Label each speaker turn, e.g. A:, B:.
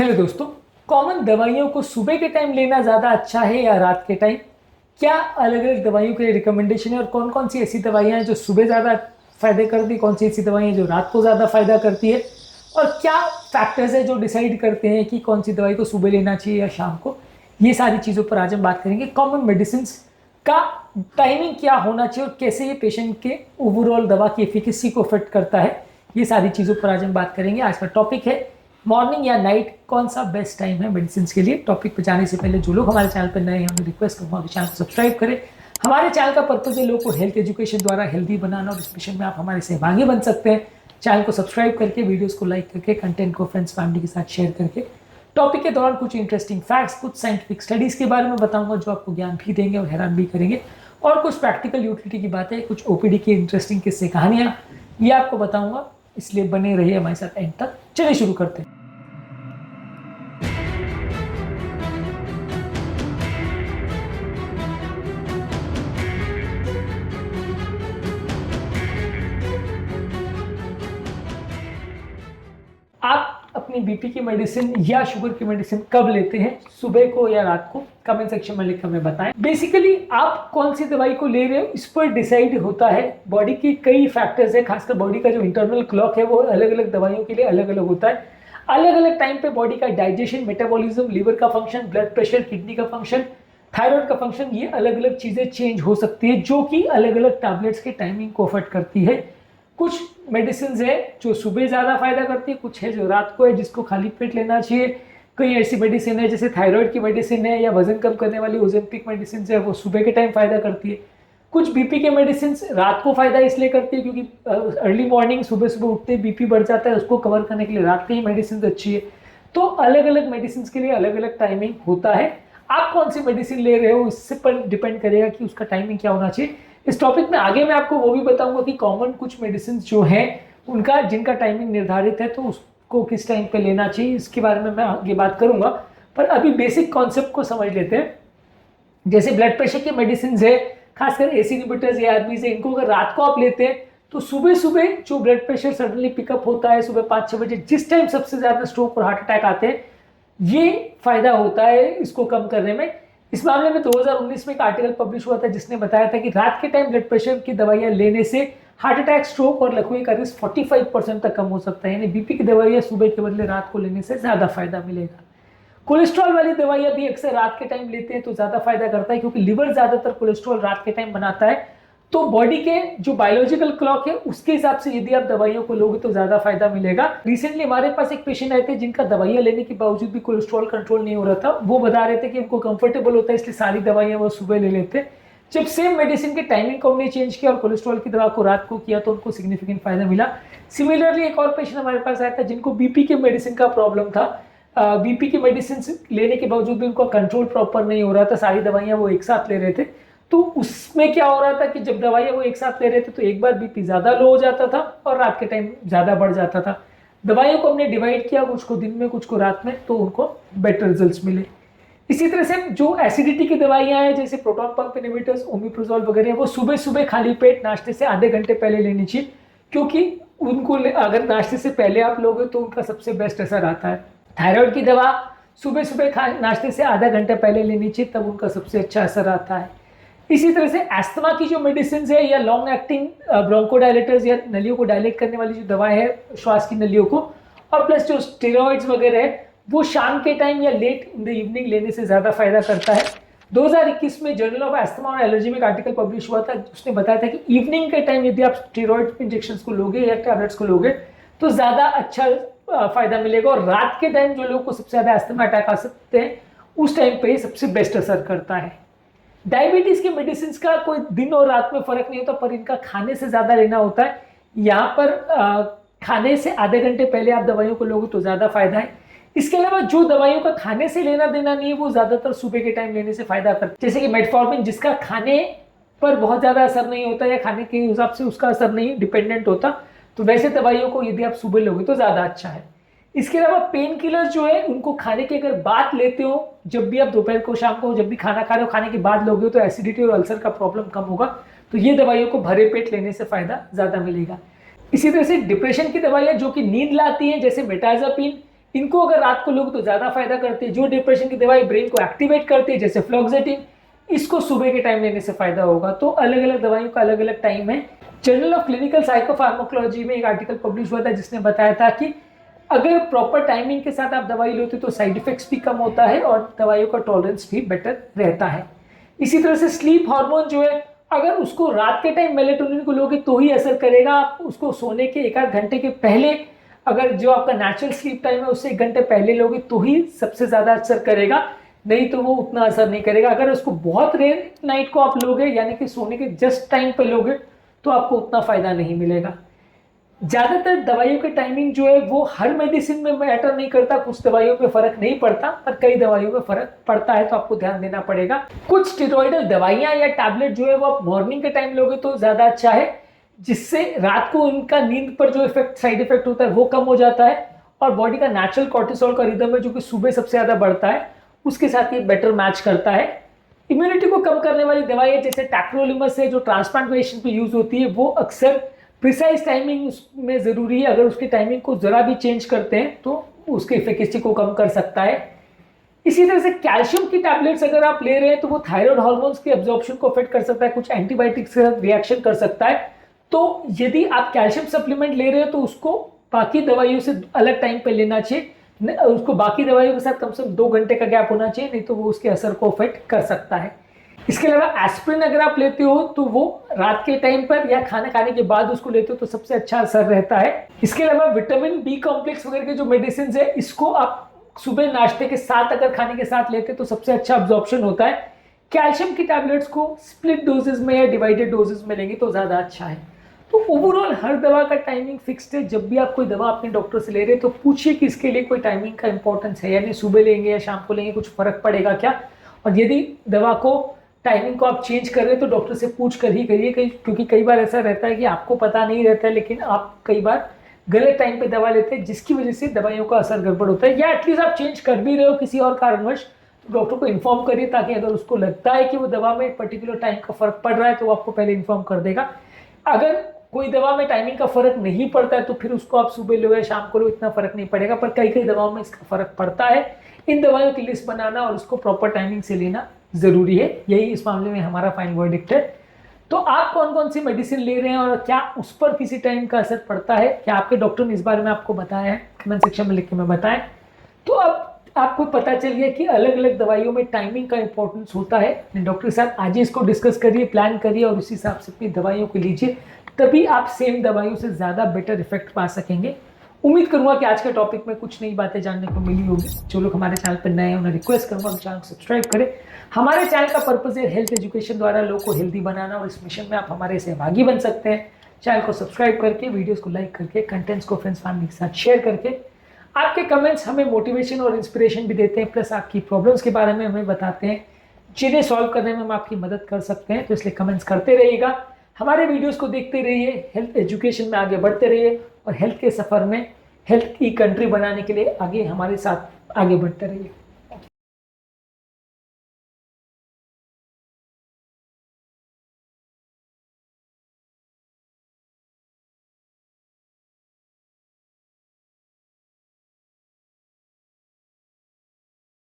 A: Hello दोस्तों, common दवाइयों को सुबह के टाइम लेना ज़्यादा अच्छा है या रात के टाइम? क्या अलग अलग दवाइयों के लिए रिकमेंडेशन है और कौन कौन सी ऐसी दवाइयाँ हैं जो सुबह ज़्यादा फायदे करती है, कौन सी ऐसी दवाइयाँ जो रात को ज़्यादा फायदा करती है, और क्या फैक्टर्स है जो डिसाइड करते हैं कि कौन सी दवाई को सुबह लेना चाहिए या शाम को? ये सारी चीज़ों पर आज हम बात करेंगे। कॉमन मेडिसिन का टाइमिंग क्या होना चाहिए और कैसे ये पेशेंट के ओवरऑल दवा की एफिकेसी को अफेक्ट करता है, ये सारी चीज़ों पर आज हम बात करेंगे। आज का टॉपिक है मॉर्निंग या नाइट कौन सा बेस्ट टाइम है मेडिसिन के लिए। टॉपिक पे जाने से पहले जो लोग हमारे चैनल पर नए हैं उन्हें रिक्वेस्ट करूँगा कि चैनल को सब्सक्राइब करें। हमारे चैनल का पर्पज है लोगों को हेल्थ एजुकेशन द्वारा हेल्दी बनाना, और इस मिशन में आप हमारे सहभागी बन सकते हैं। चैनल को सब्सक्राइब करके, वीडियोस को लाइक करके, कंटेंट को फ्रेंड्स फैमिली के साथ शेयर करके। टॉपिक के दौरान कुछ इंटरेस्टिंग फैक्ट्स, कुछ साइंटिफिक स्टडीज के बारे में बताऊंगा जो आपको ज्ञान भी देंगे और हैरान भी करेंगे, और कुछ प्रैक्टिकल यूटिलिटी की बातें, कुछ ओपीडी की इंटरेस्टिंग किस्से कहानियां, ये आपको बताऊंगा। इसलिए बने रहिए हमारे साथ एंड तक। चलिए शुरू करते हैं। आप अपनी बीपी की मेडिसिन या शुगर की मेडिसिन कब लेते हैं, सुबह को या रात को? कमेंट सेक्शन में लिखकर हमें बताएं। बेसिकली आप कौन सी दवाई को ले रहे हो इस पर डिसाइड होता है। बॉडी की कई फैक्टर्स है, खासकर बॉडी का जो इंटरनल क्लॉक है वो अलग अलग दवाइयों के लिए अलग अलग होता है। अलग अलग टाइम पे बॉडी का डाइजेशन, मेटाबॉलिज्म, लीवर का फंक्शन, ब्लड प्रेशर, किडनी का फंक्शन, थायराइड का फंक्शन, ये अलग अलग चीजें चेंज हो सकती है जो कि अलग अलग टैबलेट्स की टाइमिंग को अफेक्ट करती है। कुछ मेडिसिन है जो सुबह ज़्यादा फायदा करती है, कुछ है जो रात को है जिसको खाली पेट लेना चाहिए। कई ऐसी मेडिसिन है जैसे थायराइड की मेडिसिन है या वजन कम करने वाली ओजेम्पिक मेडिसिन है, वो सुबह के टाइम फायदा करती है। कुछ बीपी के मेडिसिन रात को फायदा इसलिए करती है क्योंकि अर्ली मॉर्निंग सुबह सुबह उठते बीपी बढ़ जाता है, उसको कवर करने के लिए रात की ही मेडिसिन अच्छी है। तो अलग अलग मेडिसिन के लिए अलग अलग टाइमिंग होता है। आप कौन सी मेडिसिन ले रहे हो इससे पर डिपेंड करेगा कि उसका टाइमिंग क्या होना चाहिए। इस टॉपिक में आगे मैं आपको वो भी बताऊंगा कि कॉमन कुछ मेडिसिन जो हैं उनका जिनका टाइमिंग निर्धारित है तो उसको किस टाइम पे लेना चाहिए, इसके बारे में मैं आगे बात करूंगा। पर अभी बेसिक कॉन्सेप्ट को समझ लेते हैं। जैसे ब्लड प्रेशर की मेडिसिन है, खासकर एसी इनहिबिटर्स या आरबीज है, इनको अगर रात को आप लेते हैं तो सुबह सुबह जो ब्लड प्रेशर सडनली पिकअप होता है सुबह 5-6 बजे, जिस टाइम सबसे ज्यादा स्ट्रोक और हार्ट अटैक आते हैं, ये फायदा होता है इसको कम करने में। इस मामले में 2019 में एक आर्टिकल पब्लिश हुआ था जिसने बताया था कि रात के टाइम ब्लड प्रेशर की दवाइयां लेने से हार्ट अटैक, स्ट्रोक और लकवे का रिस्क 45% तक कम हो सकता है। यानी बीपी की दवाइयां सुबह के बदले रात को लेने से ज्यादा फायदा मिलेगा। कोलेस्ट्रॉल वाली दवाइयां भी अक्सर रात के टाइम लेते हैं तो ज्यादा फायदा करता है क्योंकि लिवर ज्यादातर कोलेस्ट्रॉल रात के टाइम बनाता है। तो बॉडी के जो बायोलॉजिकल क्लॉक है उसके हिसाब से यदि आप दवाइयों को लोगे तो ज्यादा फायदा मिलेगा। रिसेंटली हमारे पास एक पेशेंट आए थे जिनका दवाइयां लेने के बावजूद भी कोलेस्ट्रॉल कंट्रोल नहीं हो रहा था। वो बता रहे थे कि उनको कंफर्टेबल होता है इसलिए सारी दवाइयां वो सुबह ले लेते। जब सेम मेडिसिन के टाइमिंग को हमने चेंज किया और कोलेस्ट्रॉल की दवा को रात को किया तो उनको सिग्निफिकेंट फायदा मिला। सिमिलरली एक और पेशेंट हमारे पास आया था जिनको बीपी के मेडिसिन का प्रॉब्लम था। बीपी की मेडिसिन लेने के बावजूद भी उनका कंट्रोल प्रॉपर नहीं हो रहा था, सारी दवाइयां वो एक साथ ले रहे थे। तो उसमें क्या हो रहा था कि जब दवाइयां वो एक साथ ले रहे थे तो एक बार बीपी ज्यादा लो हो जाता था और रात के टाइम ज्यादा बढ़ जाता था। दवाइयों को हमने डिवाइड किया, कुछ को दिन में कुछ को रात में, तो उनको बेटर रिजल्ट्स मिले। इसी तरह से जो एसिडिटी की दवाइयां हैं जैसे प्रोटॉन पंप इनहिबिटर्स, ओमिप्रोजोल वगैरह, वो सुबह सुबह खाली पेट नाश्ते से आधे घंटे पहले लेनी चाहिए क्योंकि उनको अगर नाश्ते से पहले आप लोगे तो उनका सबसे बेस्ट असर आता है। थायराइड की दवा सुबह सुबह नाश्ते से आधा घंटा पहले लेनी चाहिए, तब उनका सबसे अच्छा असर आता है। इसी तरह से एस्थमा की जो मेडिसिन है या लॉन्ग एक्टिंग ब्रोंकोडायलेटर्स या नलियों को डायलेट करने वाली जो दवाएं है श्वास की नलियों को, और प्लस जो स्टेरॉइड्स वगैरह है वो शाम के टाइम या लेट इन द इवनिंग लेने से ज्यादा फायदा करता है। 2021 में जर्नल ऑफ एस्थमा और एलर्जी में एक आर्टिकल पब्लिश हुआ था, उसने बताया था कि इवनिंग के टाइम यदि आप स्टेरॉइड इंजेक्शन को लोगे या टैबलेट्स को लोगे तो ज्यादा अच्छा फायदा मिलेगा, और रात के टाइम जो लोगों को सबसे ज्यादा एस्थमा अटैक आ सकते हैं उस टाइम पे सबसे बेस्ट असर करता है। डायबिटीज के मेडिसिन का कोई दिन और रात में फर्क नहीं होता, पर इनका खाने से ज्यादा लेना होता है। यहाँ पर खाने से आधे घंटे पहले आप दवाइयों को लोगे तो ज्यादा फायदा है। इसके अलावा जो दवाइयों का खाने से लेना देना नहीं है वो ज्यादातर सुबह के टाइम लेने से फायदा करता है, जैसे कि मेटफॉर्मिन जिसका खाने पर बहुत ज्यादा असर नहीं होता या खाने के हिसाब से उसका असर नहीं डिपेंडेंट होता, तो वैसे दवाइयों को यदि आप सुबह लोगे तो ज्यादा अच्छा है। इसके अलावा पेन किलर जो है उनको खाने के अगर बाद लेते हो, जब भी आप दोपहर को, शाम को, जब भी खाना खा रहे हो, खाने के बाद लोगे हो तो एसिडिटी और अल्सर का प्रॉब्लम कम होगा, तो ये दवाइयों को भरे पेट लेने से फायदा ज्यादा मिलेगा। इसी तरह से डिप्रेशन की दवाइयां जो कि नींद लाती हैं जैसे मेटाजापिन इनको अगर रात को लोग तो ज़्यादा फायदा करते हैं। जो डिप्रेशन की दवाई ब्रेन को एक्टिवेट करती है जैसे फ्लोक्सेटिन, इसको सुबह के टाइम लेने से फायदा होगा। तो अलग अलग दवाइयों का अलग अलग टाइम है। जर्नल ऑफ क्लिनिकल साइकोफार्माकोलॉजी में एक आर्टिकल पब्लिश हुआ था जिसने बताया था कि अगर प्रॉपर टाइमिंग के साथ आप दवाई लेते हो तो साइड इफेक्ट्स भी कम होता है और दवाइयों का टॉलरेंस भी बेटर रहता है। इसी तरह से स्लीप हार्मोन जो है, अगर उसको रात के टाइम मेलेटोनिन को लोगे तो ही असर करेगा। आप उसको सोने के एक आध घंटे के पहले, अगर जो आपका नेचुरल स्लीप टाइम है उससे 1 घंटे पहले लोगे तो ही सबसे ज्यादा असर करेगा, नहीं तो वो उतना असर नहीं करेगा। अगर उसको बहुत रेयर नाइट को आप लोगे यानी कि सोने के जस्ट टाइम पे लोगे तो आपको उतना फायदा नहीं मिलेगा। ज्यादातर दवाइयों के टाइमिंग जो है वो हर मेडिसिन में मैटर नहीं करता, कुछ दवाइयों पे फर्क नहीं पड़ता पर कई दवाइयों में फर्क पड़ता है, तो आपको ध्यान देना पड़ेगा। कुछ स्टेरॉइडल दवाइयां या टैबलेट जो है वो आप मॉर्निंग के टाइम लोगे तो ज्यादा अच्छा है, जिससे रात को उनका नींद पर जो इफेक्ट साइड इफेक्ट होता है वो कम हो जाता है और बॉडी का नेचुरल कॉर्टिसोल का रिदम है जो कि सुबह सबसे ज्यादा बढ़ता है, उसके साथ ये बेटर मैच करता है। इम्यूनिटी को कम करने वाली दवाइयां जैसे टैक्रोलिमस है जो ट्रांसप्लांटेशन पे यूज होती है, वो अक्सर प्रिसाइज टाइमिंग में जरूरी है। अगर उसकी टाइमिंग को जरा भी चेंज करते हैं तो उसके इफेक्टिविटी को कम कर सकता है। इसी तरह से कैल्शियम की टैबलेट्स अगर आप ले रहे हैं तो वो थायराइड हार्मोन्स के एब्जॉर्प्शन को अफेक्ट कर सकता है, कुछ एंटीबायोटिक्स के साथ रिएक्शन कर सकता है। तो यदि आप कैल्शियम सप्लीमेंट ले रहे हो तो उसको बाकी दवाइयों से अलग टाइम पे लेना चाहिए, उसको बाकी दवाइयों के साथ कम से कम 2 घंटे का गैप होना चाहिए, नहीं तो वो उसके असर को अफेक्ट कर सकता है। इसके अलावा एस्पिरिन अगर आप लेते हो तो वो रात के टाइम पर या खाना खाने के बाद उसको लेते हो तो सबसे अच्छा असर रहता है। इसके अलावा विटामिन बी कॉम्प्लेक्स वगैरह के जो मेडिसिन है इसको आप सुबह नाश्ते के साथ अगर खाने के साथ लेते तो सबसे अच्छा अब्जॉर्प्शन होता है। कैल्शियम की टैबलेट्स को स्प्लिट डोजेज में या डिवाइडेड डोजेज में लेंगे तो ज़्यादा अच्छा है। तो ओवरऑल हर दवा का टाइमिंग फिक्स्ड है। जब भी आप कोई दवा अपने डॉक्टर से ले रहे हैं तो पूछिए कि इसके लिए कोई टाइमिंग का इंपॉर्टेंस है, यानी सुबह लेंगे या शाम को लेंगे कुछ फर्क पड़ेगा क्या। और यदि दवा को टाइमिंग को आप चेंज कर रहे हैं तो डॉक्टर से पूछ कर ही करिए, क्योंकि कई बार ऐसा रहता है कि आपको पता नहीं रहता है लेकिन आप कई बार गलत टाइम पे दवा लेते हैं जिसकी वजह से दवाइयों का असर गड़बड़ होता है। या एटलीस्ट आप चेंज कर भी रहे हो किसी और कारणवश तो डॉक्टर को इन्फॉर्म करिए, ताकि अगर उसको लगता है कि वो दवा में पर्टिकुलर टाइम का फर्क पड़ रहा है तो वो आपको पहले इन्फॉर्म कर देगा। अगर कोई दवा में टाइमिंग का फर्क नहीं पड़ता है तो फिर उसको आप सुबह लो या शाम को लो, इतना फर्क नहीं पड़ेगा, पर कई कई दवाओं में इसका फर्क पड़ता है। इन दवाइयों की लिस्ट बनाना और उसको प्रॉपर टाइमिंग से लेना जरूरी है, यही इस मामले में हमारा फाइनल वर्डिक्ट है। तो आप कौन कौन सी मेडिसिन ले रहे हैं और क्या उस पर किसी टाइम का असर पड़ता है, क्या आपके डॉक्टर ने इस बारे में आपको बताया है, कमेंट सेक्शन में लिख के मैं बताएं। तो अब आपको पता चल गया कि अलग अलग दवाइयों में टाइमिंग का इंपॉर्टेंस होता है। अपने डॉक्टर के साथ आज ही इसको डिस्कस करिए, प्लान करिए और उस हिसाब से अपनी दवाइयों को लीजिए, तभी आप सेम दवाइयों से ज़्यादा बेटर इफेक्ट पा सकेंगे। उम्मीद करूंगा कि आज के टॉपिक में कुछ नई बातें जानने को मिली होगी। जो लोग हमारे चैनल पर नए हैं उन्हें रिक्वेस्ट करूंगा कि चैनल को सब्सक्राइब करें। हमारे चैनल का पर्पस है हेल्थ एजुकेशन द्वारा लोगों को हेल्दी बनाना और इस मिशन में आप हमारे सहभागी बन सकते हैं। चैनल को सब्सक्राइब करके, वीडियोस को लाइक करके, कंटेंट्स को फ्रेंड्स फैमिली के साथ शेयर करके। आपके कमेंट्स हमें मोटिवेशन और इंस्पिरेशन भी देते हैं, प्लस आपकी प्रॉब्लम्स के बारे में हमें बताते हैं जिन्हें सॉल्व करने में हम आपकी मदद कर सकते हैं। तो इसलिए कमेंट्स करते रहिएगा, हमारे वीडियोस को देखते रहिए, हेल्थ एजुकेशन में आगे बढ़ते रहिए और हेल्थ के सफ़र में हेल्थ की कंट्री बनाने के लिए आगे हमारे साथ आगे बढ़ते रहिए।